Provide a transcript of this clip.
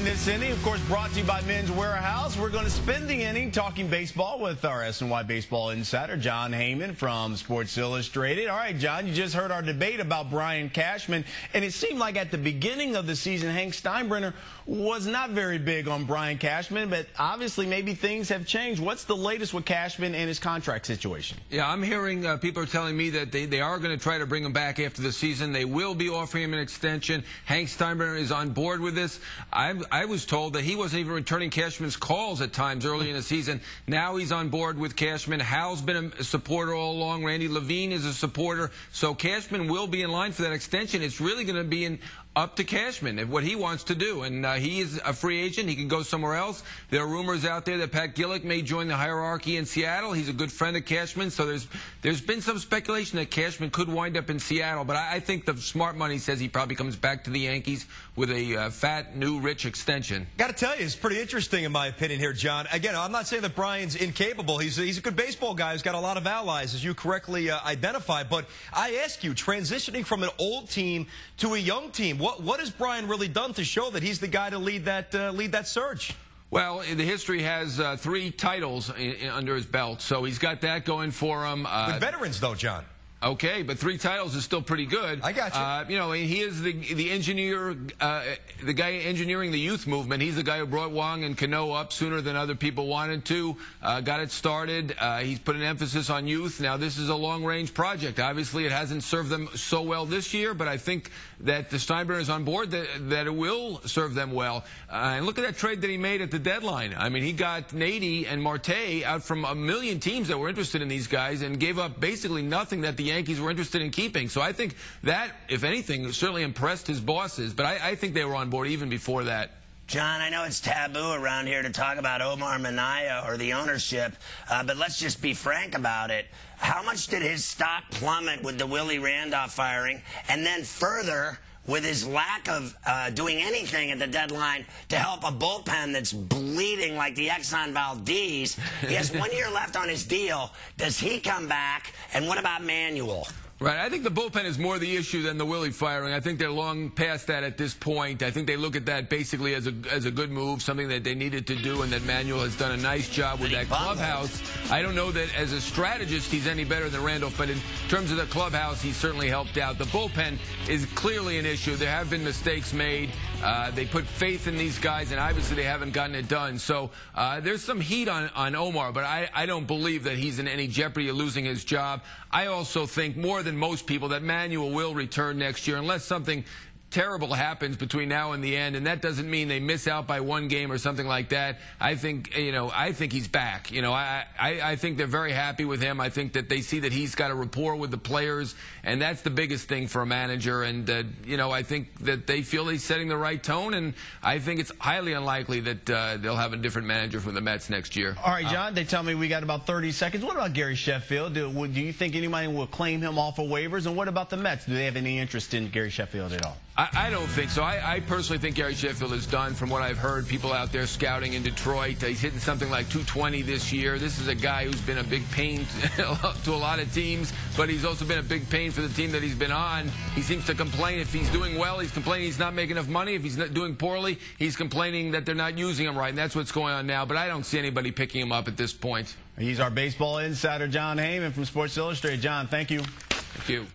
this inning, of course, brought to you by Men's Warehouse. We're going to spend the inning talking baseball with our SNY baseball insider, Jon Heyman from Sports Illustrated. All right, John, you just heard our debate about Brian Cashman, and it seemed like at the beginning of the season, Hank Steinbrenner was not very big on Brian Cashman, but obviously maybe things have changed. What's the latest with Cashman and his contract situation? Yeah, I'm hearing people are telling me that they are going to try to bring him back after the season. They will be offering him an extension. Hank Steinbrenner is on board with this. I was told that he wasn't even returning Cashman's calls at times early in the season. Now he's on board with Cashman. Hal's been a supporter all along. Randy Levine is a supporter. So Cashman will be in line for that extension. It's really going to be up to Cashman and what he wants to do. And he is a free agent. He can go somewhere else. There are rumors out there that Pat Gillick may join the hierarchy in Seattle. He's a good friend of Cashman. So there's been some speculation that Cashman could wind up in Seattle. But I think the smart money says he probably comes back to the Yankees with a fat, new, rich extension. Got to tell you, it's pretty interesting in my opinion here, John. Again, I'm not saying that Brian's incapable. He's a good baseball guy who's got a lot of allies, as you correctly identified. But I ask you, transitioning from an old team to a young team, what has Brian really done to show that he's the guy to lead that surge? Well, the history has 3 titles under his belt, so he's got that going for him. With veterans, though, John. Okay, but 3 titles is still pretty good. I got you. You know, he is the engineer, the guy engineering the youth movement. He's the guy who brought Wong and Cano up sooner than other people wanted to. Got it started. He's put an emphasis on youth. Now, this is a long-range project. Obviously, it hasn't served them so well this year, but I think that the Steinbrenner is on board, that it will serve them well. And look at that trade that he made at the deadline. I mean, he got Nady and Marte out from a million teams that were interested in these guys and gave up basically nothing that the Yankees were interested in keeping. So I think that, if anything, certainly impressed his bosses. But I think they were on board even before that. John, I know it's taboo around here to talk about Omar Minaya or the ownership, but let's just be frank about it. How much did his stock plummet with the Willie Randolph firing? And then further, with his lack of doing anything at the deadline to help a bullpen that's bleeding like the Exxon Valdez. He has 1 year left on his deal. Does he come back? And what about Manuel? Right. I think the bullpen is more the issue than the Willie firing. I think they're long past that at this point. I think they look at that basically as a good move, something that they needed to do, and that Manuel has done a nice job with that clubhouse. I don't know that as a strategist he's any better than Randolph, but in terms of the clubhouse, he's certainly helped out. The bullpen is clearly an issue. There have been mistakes made. They put faith in these guys, and obviously they haven't gotten it done. So there's some heat on Omar, but I don't believe that he's in any jeopardy of losing his job. I also think more than most people that Manuel will return next year unless something terrible happens between now and the end, and that doesn't mean they miss out by 1 game or something like that. I think, I think he's back. I think they're very happy with him. I think that they see that he's got a rapport with the players, and that's the biggest thing for a manager. And I think that they feel he's setting the right tone, and I think it's highly unlikely that they'll have a different manager for the Mets next year. All right, John, they tell me we got about 30 seconds. What about Gary Sheffield? Do you think anybody will claim him off of waivers? And what about the Mets? Do they have any interest in Gary Sheffield at all? I don't think so. I personally think Gary Sheffield is done from what I've heard. People out there scouting in Detroit. He's hitting something like 220 this year. This is a guy who's been a big pain to a lot of teams, but he's also been a big pain for the team that he's been on. He seems to complain. If he's doing well, he's complaining he's not making enough money. If he's not doing poorly, he's complaining that they're not using him right, and that's what's going on now. But I don't see anybody picking him up at this point. He's our baseball insider, Jon Heyman from Sports Illustrated. John, thank you. Thank you.